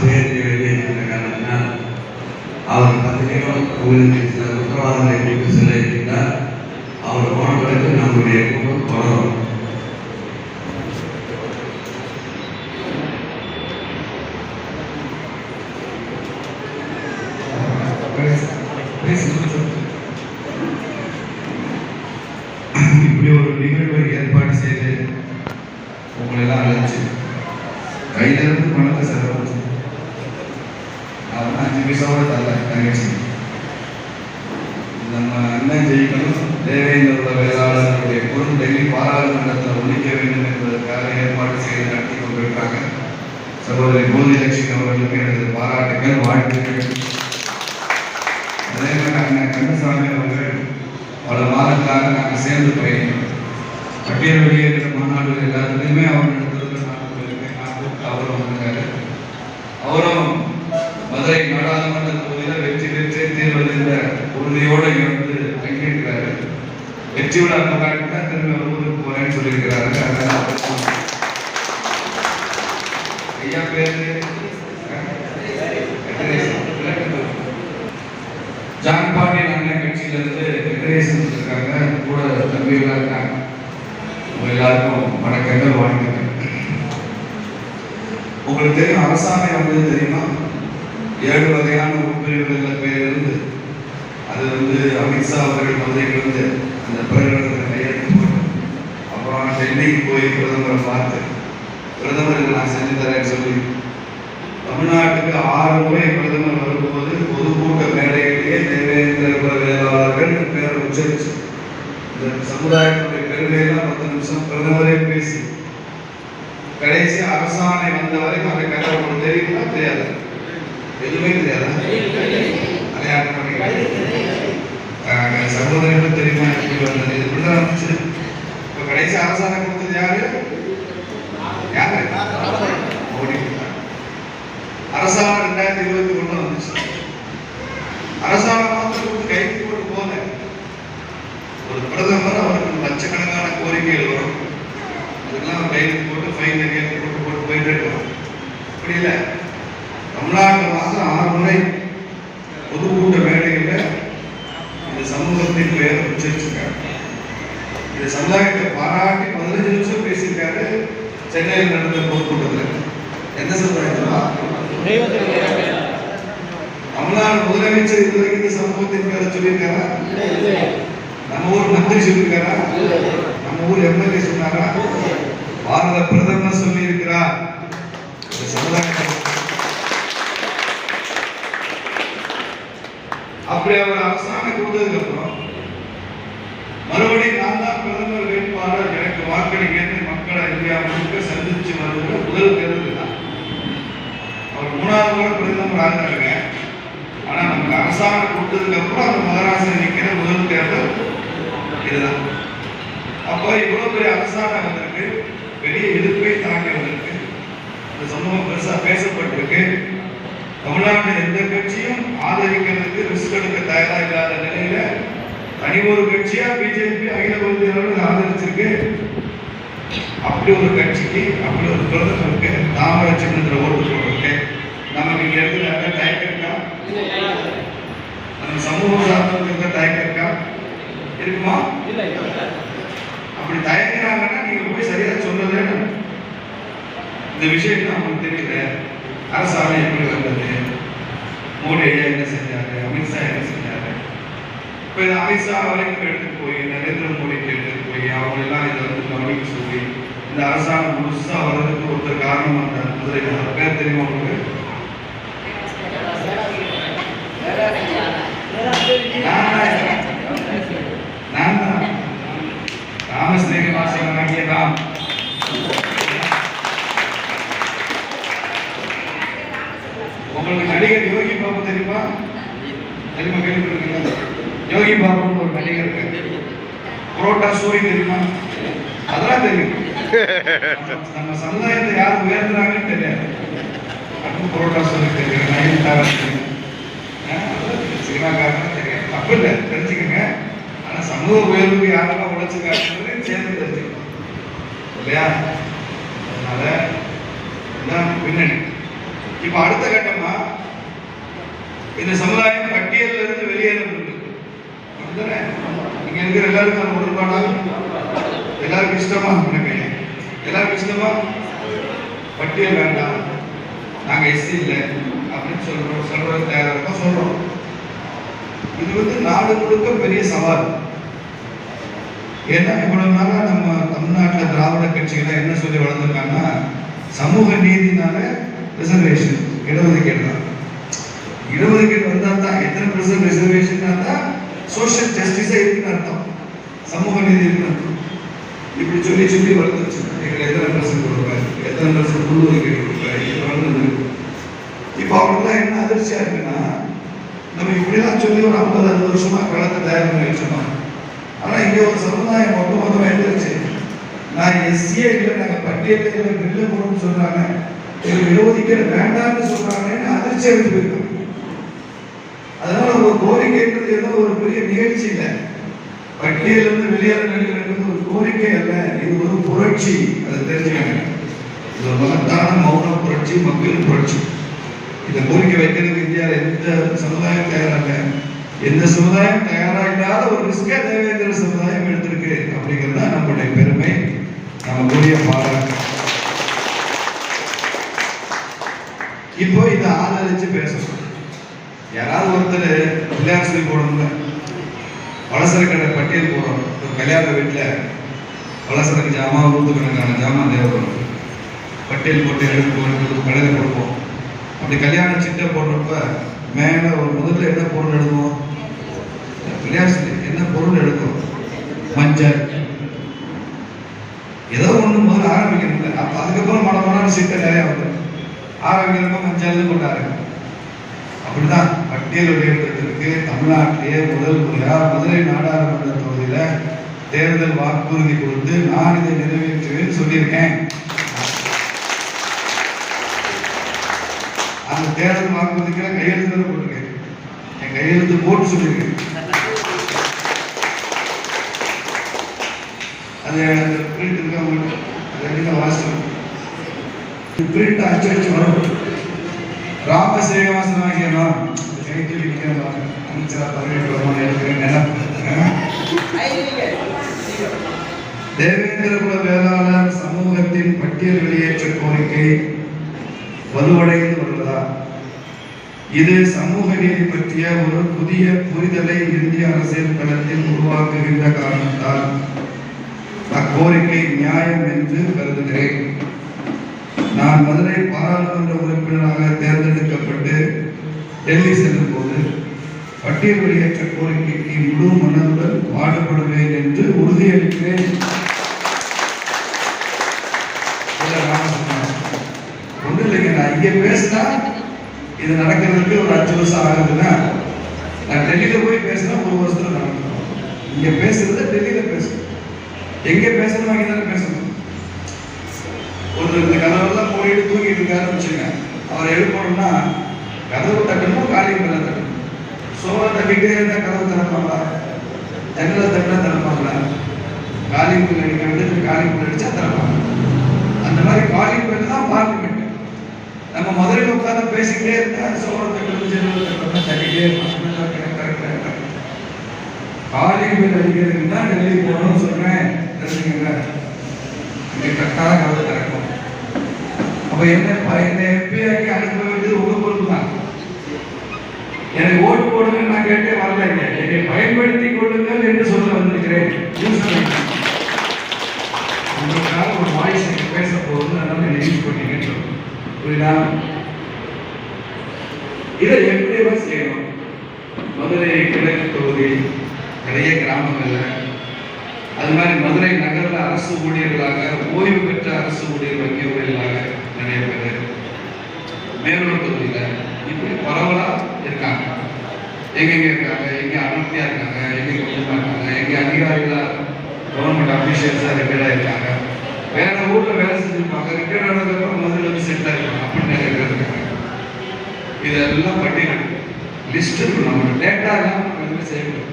சேர்த்து வெளியேற்ற காரணத்தினால் அவர் பத்திரிகையும் உங்களுக்கு சில உத்தரவாதங்களை கொடுத்து செல்லியிருக்கிறார். அவர் போன பிறகு நம்முடைய குடும்பம் தொடரும். இப்படி ஒரு நிகழ்வை ஏற்பாடு செய்து உங்களெல்லாம் அழைச்சு கையிலிருந்து பணத்தை செலவழிச்சு அவன் 5 பைசாவோட தரல தங்கச்சி. நம்ம அண்ணன் ஜெயிக்கணும், தேவேந்திர வேளாளர்களுடைய பொருள் டெல்லி பாராளுமன்றத்தில் ஒழிக்க வேண்டும் என்பதற்காக ஏற்பாடு செய்து நடத்தி கொண்டிருக்காங்க. சகோதரி போதிலட்சுமி அவர்களுக்கு எனது பாராட்டுகள், வாழ்த்துக்கள். அதே மாதிரி அண்ணன் கந்தசாமி அவர்கள் பல மாதங்களாக நாங்கள் சேர்ந்து பயணிக்கிறோம். பட்டியல் வெளியேற்ற மாநாடுகள் எல்லாத்துலேயுமே அவர் நடத்துறதுக்கு நான் போயிருக்கேன். நான் கூப்பிட்டு அவரும் வந்திருக்காரு. அவரும் மதுரை நாடாளுமன்ற தொகுதியில் வெற்றி பெற்றே தீர்வது என்ற உறுதியோடு இங்கே வந்து தங்கியிருக்கிறாரு. வெற்றி விழா கொண்டாடி தான் திரும்ப ஊருக்கு போறேன்னு சொல்லியிருக்கிறாரு. ஐயா பேரு ஜான் பாண்டியன் அண்ணன் கட்சியிலிருந்து வெங்கடேசன் இருக்காங்க, கூட தம்பிகளாக இருக்காங்க. உங்க எல்லாருக்கும் வணக்கங்கள், வாழ்த்துக்கள். உங்களுக்கு தெரியும் அரசாணை வந்தது தெரியுமா? 7 வகையான உட்பிரிவுகளில் பேர் இருந்து அது வந்து அமித்ஷா அவர்கள் மதுரைக்கு அந்த பிரகடனத்தை கையெழுத்து போட்டு அப்புறம் டெல்லிக்கு போய் பிரதமரை பார்த்து பிரதமருக்கு நான் செஞ்சு தரேன்னு சொல்லி தமிழ்நாட்டுக்கு 6 முறை பிரதமர் வரும்போது பொதுக்கூட்ட மேடையிலேயே தேவேந்திர வேளாளர்கள் பேரை உச்சரிச்சு இந்த சமுதாயத்துடைய பெருமையெல்லாம் 10 நிமிஷம் பிரதமரே பேசி கடைசி அரசாணை வந்த வரைக்கும் அந்த கதை உங்களுக்கு தெரியுமா? தெரியாது, எதுவுமே தெரியாது. சகோதரர்கள் தெரியுமா எப்படி வந்தது? இப்படிதான் இருந்துச்சு. இப்போ கடைசி அரசாணை கொடுத்தது யாரு? மோடி. அரசாணை 2021 வந்துச்சு. அரசாணை மாத்திரம் கொடுத்து கைது போட்டு போல ஒரு பிரதமர் அவருக்கு லட்சக்கணக்கான கோரிக்கைகள் வரும். அதெல்லாம் கைது போட்டு ஃபைன் போட்டு போயிட்டு இருக்கோம். அப்படி இல்லை, தமிழ்நாட்டில் மாத்திரம் 6 முறை பொதுக்கூட்ட மேடைகளில் இந்த சமூகத்தின் பெயரை உச்சரிச்சிருக்காரு. இந்த சமுதாயத்தை பாராட்டி 15 நிமிஷம் பேசியிருக்காரு சென்னையில் நடந்த பொதுக்கூட்டத்தில். எந்த சமுதாயத்திலா? தமிழ்நாடு முதலமைச்சர் இதுவரைக்கும் இந்த சமூகத்தின் பேரை சொல்லியிருக்காரா? நம்ம ஊர் மந்திரி சொல்லியிருக்காரா? நம்ம ஊர் எம்எல்ஏ சொன்னாரா? பாரத பிரதமர் சொல்லி இருக்கிறார். அப்படி அவர் அரசாணை கொடுத்ததுக்கு அப்புறம் மறுபடியும் நான் தான் பிரதமர் வேட்பாளர், எனக்கு வாக்களிக்க மக்களை இந்தியா முழுக்க சந்திச்சு வருகிற முதல் தேர்தல் தான். அவர் 3வது முறை பிரதமர் ஆகிறாங்க. ஆனா நமக்கு அரசாணை கொடுத்ததுக்கு அப்புறம் அந்த மகாராஷ்டிரா நிற்கிற முதல் தேர்தல் இதுதான். அப்போ இவ்வளவு பெரிய அரசாணை வந்திருக்கு, பெரிய எதிர்ப்பை தாக்கி வந்திருக்கு, இந்த சமூகம் பெருசா பேசப்பட்டிருக்கு. தமிழ்நாட்டில் எந்த கட்சியும் ஆதரிக்கிறதுக்கு ரிஸ்க் எடுக்க தயாரா இல்லாத நிலையில தனி ஒரு கட்சியா பிஜேபி அகில இந்திய அளவில் ஆதரிச்சிருக்கு. அப்படி ஒரு கட்சிக்கு, அப்படி ஒரு பிரதமருக்கு தாமரை சின்னத்தில் ஓட்டு போட்டிருக்கு. நமக்கு இங்க இருந்து தயக்கம் இருக்கா? நம்ம சமூக சார்ந்த தயக்கம் இருக்கா? இருக்குமா? அப்படி தயக்கிறாங்கன்னா நீங்க போய் சரியா சொல்றதே இந்த விஷயம் நமக்கு தெரியல. அரசாணை எப்படி வந்தது? மோடி ஐயா என்ன செஞ்சாரு? அமித்ஷா என்ன செஞ்சாரு? இப்போ இந்த அமித்ஷா வரைக்கும் எடுத்துட்டு போய் நரேந்திர மோடிக்கு எடுத்துட்டு போய் அவங்க எல்லாம் இதை வந்து கவனிக்க சொல்லி இந்த அரசாணை முழுசா வர்றதுக்கு ஒருத்தர் காரணம் வந்தார். மதுரை பேர் தெரியுமா உங்களுக்கு? நான் தான் ராமஸ்ரீனிவாசனாகிய ராம். உங்களுக்கு நடிகர் யோகி பாபு தெரியுமா? தெரியுமா? கேள்விப்பட்டிருக்கீங்களா? யோகி பாபுன்னு ஒரு நடிகர் இருக்கு. புரோட்டா சூரி தெரியுமா? அதெல்லாம் தெரியும். நம்ம சமுதாயத்தை யார் உயர்த்துறாங்கன்னு தெரியாது. அதுவும் புரோட்டா சூரி தெரியும், நயன்தாரா தெரியும், சினிமாக்காரன்னு தெரியும். தப்பு இல்லை, தெரிஞ்சுக்கங்க. ஆனா சமூக உயர்வுக்கு யாரெல்லாம் உழைச்சிருக்காங்க சேர்ந்து தெரிஞ்சுக்கணும் இல்லையா? அதனால இதுதான் பின்னணி. இப்ப அடுத்த கட்டமா இந்த சமுதாயம் பட்டியலில் இருந்து வெளியேறப்படுது. இங்க இருக்கிற எல்லாருக்கும் உடன்பாடா? எல்லாருக்கும் இஷ்டமா? எல்லாருக்கும் இஷ்டமா? பட்டியல் வேண்டாம், நாங்க எஸ்சி இல்லை அப்படின்னு சொல்றது தயாராக சொல்றோம். இது நாடு முழுக்க பெரிய சவால். ஏன்னா இவ்வளவு நாளா நம்ம தமிழ்நாட்டில் திராவிட கட்சிகளை என்ன சொல்லி வளர்ந்துருக்காங்கன்னா, சமூக நீதினால ரிசர்வேஷன், இடஒதுக்கீடு தான். இடஒதுக்கீடு வந்தா தான் எத்தனை % ரிசர்வேஷன் தான் சோஷியல் ஜஸ்டிஸா இருக்குன்னு அர்த்தம், சமூக நீதி இருக்குன்னு அர்த்தம். இப்படி சொல்லி சொல்லி வளர்ந்துருச்சு. எங்களை எத்தனை % கொடுப்பாரு, எத்தனை % உள்ஒதுக்கீடு கொடுப்பாரு, இது வளர்ந்தது. இப்போ அவங்களுக்குலாம் என்ன அதிர்ச்சியா இருக்குன்னா, நம்ம இப்படிலாம் சொல்லி ஒரு 50-60 வருஷமா காலத்தை தயார் பண்ணி வச்சிருந்தோம். ஆனா இங்க ஒரு சமுதாயம் மொத்தமா எழுந்துருச்சு, நான் எஸ்சியே இல்லை, நாங்க பட்டியலில் வெளில போகணும்னு சொல்றாங்க, எங்களுக்கு இடஒதுக்கீடு வேண்டாம்னு சொல்றாங்கன்னு அதிர்ச்சி அடைஞ்சு போயிருக்காங்க. அதனால ஒரு கோரிக்கைன்றது ஏதோ ஒரு பெரிய நிகழ்ச்சி இல்லை, பட்டியலிருந்து வெளியேற நிலையில் ஒரு கோரிக்கை அல்ல, இது ஒரு புரட்சி. அதை தெரிஞ்சுக்காங்க. இது ஒரு மகத்தான மௌன புரட்சி, மக்கள் புரட்சி. இந்த கோரிக்கை வைக்கிறதுக்கு இந்தியாவில் எந்த சமுதாயம் தயாராக, எந்த சமுதாயம் தயாராகாத ஒரு ரிஸ்கை தேவேந்திர சமுதாயம் எடுத்திருக்கு அப்படிங்கிறது தான் நம்முடைய பெருமை, நம்மளுடைய பாராட்டு. இப்போ இதை ஆதரிச்சு பேசணும். யாராவது ஒருத்தர் பிள்ளையார் சொல்லி போடணும்ல, பலசரக்கடை பட்டியல் போடுறோம். ஒரு கல்யாண வீட்டில் பலசரக்கு ஜாமான் 100கணக்கான ஜாமான் தேவைப்படும். பட்டியல் போட்டு எடுத்து கடையில் கொடுப்போம். அப்படி கல்யாண சிட்டை போடுறப்ப மேலே ஒரு முதல்ல என்ன பொருள் எடுக்கும்? பிள்ளையார் சொல்லி என்ன பொருள் எடுக்கும்? மஞ்சள், ஏதோ ஒன்று முதல்ல ஆரம்பிக்கணும்ல. அப்போ அதுக்கப்புறம் மனமான சிட்டை நிறையா வந்துடும். ஆரம்பிக்கிறப்ப மஞ்சள்னு கொண்டாரு. அப்படிதான் பட்டியல் வெளியிடுறதுக்கு தமிழ்நாட்டிலேயே முதல் முறையா மதுரை நாடாளுமன்ற தொகுதியில தேர்தல் வாக்குறுதி கொடுத்து நான் இதை நிறைவேற்றுவேன் சொல்லியிருக்கேன். அந்த தேர்தல் வாக்குறுதிக்கு கையெழுத்து போட்டிருக்கேன். என் கையெழுத்து போட்டு சொல்லியிருக்கேன். அது பிரிண்ட் இருக்க உங்களுக்கு அது வாசனம் பிரிண்ட் அச்சடிச்சு வரும். ராம சேவாசனாகியலாம் அமைச்சரா பதவிக்கு வருமான தேவேந்திர குல வேளாளர் சமூகத்தின் பட்டியல் வெளியேற்ற கோரிக்கை வலுவடைந்து வருவதா? இது சமூக நீதி பற்றிய ஒரு புதிய புரிதலை இந்திய அரசியல் களத்தில் உருவாக்குகின்ற காரணத்தால் அக்கோரிக்கை நியாயம் என்று கருதுகிறேன். நான் மதுரை பாராளுமன்ற உறுப்பினராக தேர்ந்தெடுக்கப்பட்டு டெல்லி செல்லும் போது பட்டியல் வெளியேற்ற கோரிக்கைக்கு முழு மனதுடன் பாடுபடுவேன் என்று உறுதியளிக்கிறேன். ஒன்றும் இல்லைங்க, நான் இங்கே பேசினா இது நடக்கிறதுக்கு ஒரு 5 வருஷம் ஆகுதுன்னா, நான் டெல்லியில போய் பேசினா 1 வருஷத்துல நடக்கணும். இங்க பேசுறத டெல்லியில பேசணும். எங்க பேசணும் அங்கே தானே பேசணும். ஒரு இந்த கதவெல்லாம் போயிட்டு தூங்கிட்டு இருக்காருன்னு வச்சுங்க, அவரை எழுப்பணும்னா கதவு தட்டணும், காலிங் பெல்ல தட்டணும். சோழ தட்டிட்டே இருந்தால் கதவு திறப்பாங்களா? ஜன்னலை தட்டினா திறப்பாங்களா? காலிங் பெல் அடிக்க வேண்டியது காலிங் பெல் அடிச்சா திறப்பாங்க. அந்த மாதிரி காலிங் பெல் தான் பார்லிமெண்ட். நம்ம மதுரையில் உட்காந்து பேசிக்கிட்டே இருந்தா சோழ தட்டு ஜன்னலை தட்டணும் தட்டிக்கிட்டே இருப்பாங்க. காலிங் பெல் அடிக்கிறதுக்கு தான் டெல்லி போகணும்னு சொல்றேன். தெரிஞ்சுக்கங்க, இங்கே கரெக்டாக கதவு திறக்கும். அப்போ என்ன எம்பியாக்கி அனுப்ப வேண்டியது உங்க பொறுப்பு தான். எனக்கு ஓட்டு போடுங்க நான் கேட்டே வரலைங்க, என்னை பயன்படுத்திக் கொள்ளுங்கள் என்று சொல்ல வந்திருக்கிறேன். உங்களுக்காக ஒரு வாய்ஸ் பேச போகுது, அதனால என்னை யூஸ் பண்ணீங்கன்னு சொல்லுங்க. புரியுதா? இதை எப்படி செய்யணும்? மதுரை கிழக்கு தொகுதி நிறைய கிராமங்கள்ல, அது மாதிரி மதுரை நகரில் அரசு ஊழியர்களாக ஓய்வு பெற்ற அரசு ஊழியர் வங்கி ஊழியர்களாக நிறைய பேர், மேலூர் தொகுதியில் இப்படி பரவலா இருக்காங்க. எங்கெங்க இருக்காங்க, எங்க அடர்த்தியா இருக்காங்க, எங்க கொஞ்சமா இருக்காங்க, எங்க அதிகாரிகளா கவர்மெண்ட் அபிஷியல்ஸா ரிட்டையர்டா இருக்காங்க, வேற ஊர்ல வேலை செஞ்சிருப்பாங்க, ரிட்டையர்ட் ஆனதுக்கப்புறம் மதுரை வந்து செட்டில் ஆயிருக்காங்க. அப்படின்னு நிறைய பேர் இருக்காங்க. இதெல்லாம் பட்டியல் லிஸ்ட் இருக்கு. நம்ம டேட்டா எல்லாம் நம்ம எதுவுமே செய்யணும்.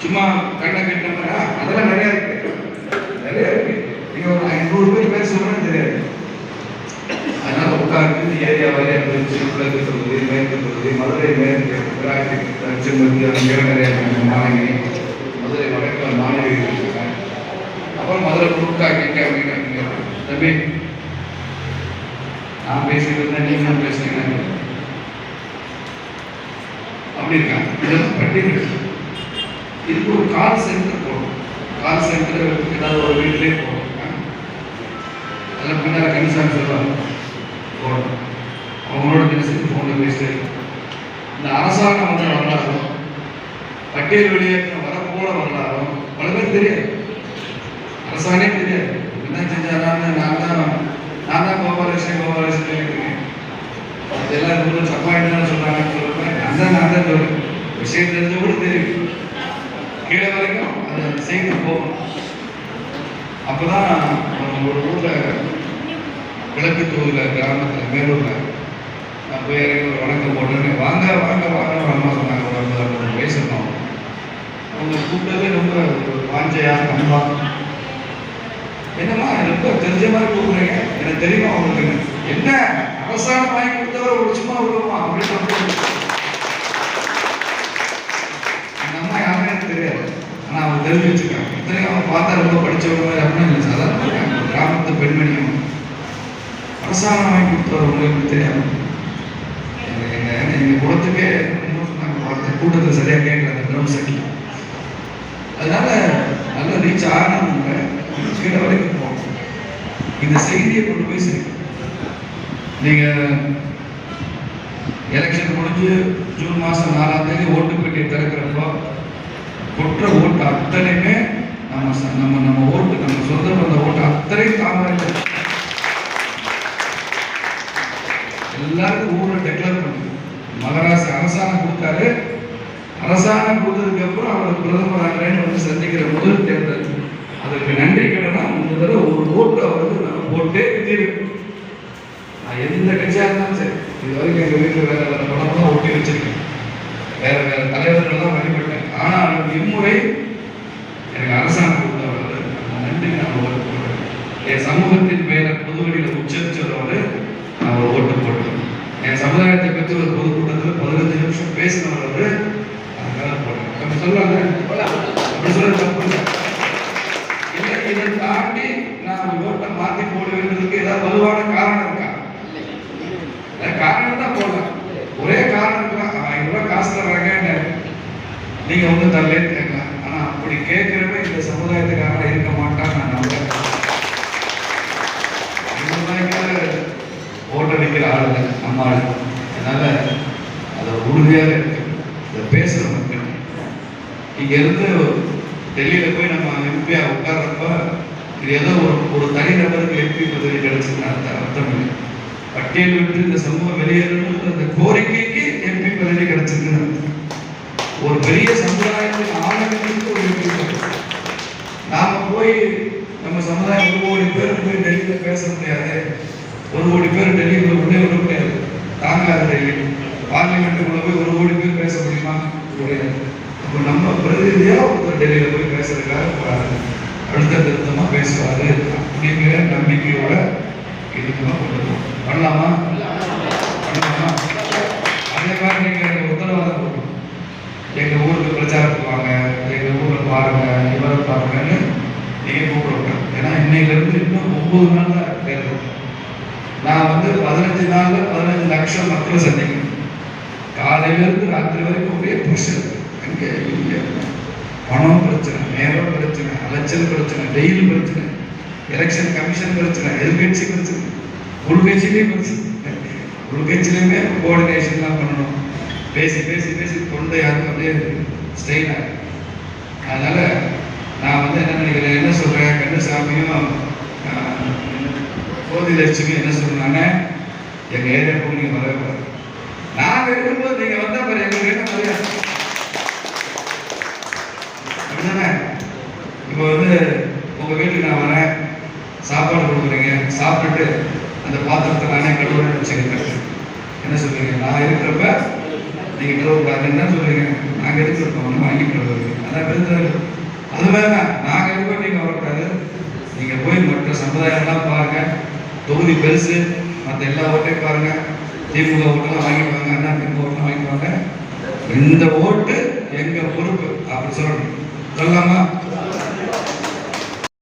சும்மா கண்ணை கட்டினா அதெல்லாம் நிறைய இருக்கு, நிறைய இருக்கு. நீங்க ஒரு 500 பேர் சொல்றேன்னு தெரியாது. அதனால உட்கார்ந்து ஏரியா வரையா பிரிச்சு கிழக்கு தொகுதி, மேற்கு தொகுதி, மதுரை மேற்கு திருச்செங்கோடு நிறைய மாணவி, மதுரை வடக்கு மாணவிகள் இருக்காங்க. அப்புறம் மதுரை குறுக்கா கேட்க தம்பி நான் பேசிட்டு இருந்தேன், நீங்களும் பேசுறீங்க அப்படி இருக்காங்க. இதெல்லாம் பட்டியல். இதுக்கு ஒரு கால் சென்டர் போகணும். கால் சென்டர் ஏதாவது ஒரு வீட்டிலே போகணும். அதில் பின்னால் கணிசாமி சொல்லுவாங்க போகணும். அவங்களோட தினசரி ஃபோனில் பேசிட்டு இந்த அரசாங்கம் வந்து வரலாறும் பட்டியல் வெளியேற்றம் வரப்போல வரலாறும் பல பேர் தெரியாது. அரசாங்கே தெரியாது. என்ன செஞ்சாரான்னு நான் தான் கோபாலகிருஷ்ணன் இருக்கேன். எல்லாரும் சப்பாயின்னு சொல்கிறாங்கன்னு சொல்லுவேன். நான் தான் சொல்லுவேன். விஷயம் தெரிஞ்ச கூட தெரியும். கீழே வரைக்கும் அதை செய்து போகணும். அப்போதான் ஒரு ஊரில் கிழக்கு தொகுதியில் கிராமத்தில் மேலூரில் நான் போய் இறங்கி ஒரு வணக்கம் போட்டேன். வாங்க வாங்க வாங்க ஒரு அம்மா சொன்னாங்க. ஒரு 50 வயசு இருந்தாங்க. அவங்க கூப்பிட்டதே ரொம்ப வாஞ்சையாக அன்பா. என்னம்மா ரொம்ப தெரிஞ்ச மாதிரி கூப்பிடுறீங்க, எனக்கு தெரியுமா உங்களுக்கு என்ன அரசாங்கம் வாங்கி கொடுத்தவரை ஒரு சும்மா விடுவோமா அப்படின்னு அந்த அம்மா யாருமே எனக்கு தெரியாது. ஆனால் அவங்க தெரிஞ்சு வச்சுருக்காங்க. இத்தனையும் அவங்க பார்த்தா ரொம்ப படித்தவங்க அப்படின்னா இல்லை, சாதாரண கிராமத்து பெண்மணியும் அரசாங்கம் வாங்கி கொடுத்தவர் உங்களுக்கு தெரியாது. எங்கள் குளத்துக்கே சொன்னாங்க, கூட்டத்தில் சரியாக கேட்கல அந்த ட்ரம் செட்டில். அதனால நல்லா ரீச் ஆகணுங்க. கீழே வரைக்கும் போகணும். இந்த செய்தியை கொண்டு போய் சேர்க்கணும். நீங்கள் எலெக்ஷன் முடிஞ்சு ஜூன் மாதம் 4ஆம் தேதி ஓட்டு பெட்டியை திறக்கிறப்போ கொற்ற ஓட்டு அத்தனையுமே நம்ம ஓட்டு, நம்ம சொந்த பந்த ஓட்டு அத்தனையும் தாமரை எல்லாருக்கும் ஊரில் டெக்ளேர் பண்ணுது. மகாராஷ்டிர அரசாங்கம் கொடுத்தாரு. அரசாங்கம் கொடுத்ததுக்கு அப்புறம் அவர் பிரதமர் ஆகிறேன்னு வந்து சந்திக்கிற முதல் தேர்தல். அதற்கு நன்றி கடனா இந்த தடவை ஒரு ஓட்டு அவருக்கு நான் போட்டே தீர்வு. நான் எந்த கட்சியாக இருந்தாலும் சரி, இது வரைக்கும் எங்கள் வீட்டில் வேற வேற படம்லாம் ஒட்டி வச்சிருக்கேன். வேற வேற தலைவர்கள்லாம் வழிபட்டேன். ஆனால் இம்முறை எனக்கு அரசாங்கம் கொடுத்தவர் நன்றி நான் ஓட்டு போடுறேன். என் சமூகத்தின் பெயரை பொதுவெளியில் உச்சரித்தவர் நான் ஒரு ஓட்டு போட்டேன். என் சமுதாயத்தை பற்றி ஒரு பொதுக்கூட்டத்தில் 15 நிமிஷம் பேசினவர் அதுக்காக போட்டேன். அப்படி சொல்லுவாங்க, அப்படி சொல்ல தப்பு இல்லை. இதை தாண்டி நான் ஓட்டை மாற்றி போட வேண்டியதுக்கு ஏதாவது வலுவான காரணம் இருக்கா? காரணம் தான் போடலாம். ஒரே காரணம் இருக்கா, 1000 ரூபாய் காசு தர்றாங்க, நீங்க ஒன்றும் தரலன்னு கேட்கலாம். ஆனா அப்படி கேட்கிறப்ப இந்த சமுதாயத்துக்காக இருக்க மாட்டான்னு நான் நம்புறேன். ஓட்ட நிற்கிற ஆள் இல்லை அம்மா. அதனால அதை உறுதியாக இருக்கு. இதை பேசுற மக்கள் இங்க இருந்து டெல்லியில் போய் நம்ம எம்பியாக உட்கார்றப்ப இது ஏதோ ஒரு தனிநபருக்கு எம்பி பதவி கிடைச்சுன்னு அர்த்தம் இல்லை. பட்டியல் விட்டு இந்த சமூகம் வெளியேறணும் அந்த கோரிக்கைக்கு எம்பி பதவி கிடைச்சிருக்கு. ஒரு பெரிய சமுதாயத்தின் ஆளுநருக்கு ஒரு எம்பி பதவி. நாம போய் நம்ம சமுதாயம் 1 கோடி பேர் போய் டெல்லியில் பேச முடியாது. 1 கோடி பேர் டெல்லிக்குள்ள கொண்டே விட முடியாது. தாங்காது டெல்லி. பார்லிமெண்ட்டுக்குள்ள போய் 1 கோடி பேர் பேச முடியுமா? முடியாது. அப்போ நம்ம பிரதிநிதியா ஒருத்தர் டெல்லியில போய் பேசுறதுக்காக போறாரு, அழுத்த திருத்தமா பேசுவாரு அப்படிங்கிற நம்பிக்கையோட இதுக்கெல்லாம் கொண்டு போகணும். பண்ணலாமா? பண்ணலாமா? அதே மாதிரி நீங்க உத்தரவாதம் கொடுக்கணும். எங்க ஊருக்கு பிரச்சாரத்துக்கு வாங்க, எங்க ஊர்ல பாருங்க, இவரை பாருங்கன்னு நீங்க கூப்பிடுங்க. ஏன்னா இன்னையில இருந்து இன்னும் 9 நாள் தான் தேர்தல். நான் வந்து 15 நாள்ல 15 லட்சம் மக்களை சந்திக்கணும். காலையில இருந்து ராத்திரி வரைக்கும் ஒரே பிரஷர். பணம் பிரச்சனை, நேரம் பிரச்சனை, அலைச்சல் பிரச்சனை, வெயில் பிரச்சனை, எலெக்ஷன் கமிஷன் பிரச்சனை, எதிர்கட்சி பிரச்சனை, உள்கட்சியிலேயே பிரச்சனை. உள்கட்சியிலுமே கோஆர்டினேஷன்லாம் பண்ணணும். பேசி பேசி பேசி தொண்டை யாருக்கும் அப்படியே ஸ்ட்ரெயின் ஆகும். அதனால நான் வந்து என்ன நினைக்கிறேன், என்ன சொல்றேன், கந்தசாமியும் கோதிலட்சுமி என்ன சொல்றாங்க, எங்க ஏரியாவுக்கு நீங்க வரவே நாங்க இருக்கும்போது நீங்க வந்தா பாரு எங்களுக்கு என்ன மரியாதை. இப்போ வந்து உங்க வீட்டுக்கு நான் வரேன், சாப்பாடு கொடுக்குறீங்க, சாப்பிட்டுட்டு அந்த பாத்திரத்தை நானே கழுவுறேன்னு வச்சுக்கிறேன். என்ன சொல்றீங்க? நான் இருக்கிறப்ப நீங்க கழுவக்கூடாது என்ன சொல்றீங்க? நாங்க இருக்கிறோம் வாங்கி கழுவுறீங்க. அதான் பெருந்தது. அது வேணாம், நாங்க இருப்போம், நீங்க வரக்கூடாது. நீங்க போய் மற்ற சமுதாயம்லாம் பாருங்க. தொகுதி பெருசு, மற்ற எல்லா ஓட்டையும் பாருங்க, திமுக ஓட்டெல்லாம் வாங்கிப்பாங்க, அண்ணா திமுக ஓட்டெல்லாம் வாங்கிப்பாங்க. இந்த ஓட்டு எங்க பொறுப்பு அப்படி சொல்லணும். சொல்லலாமா?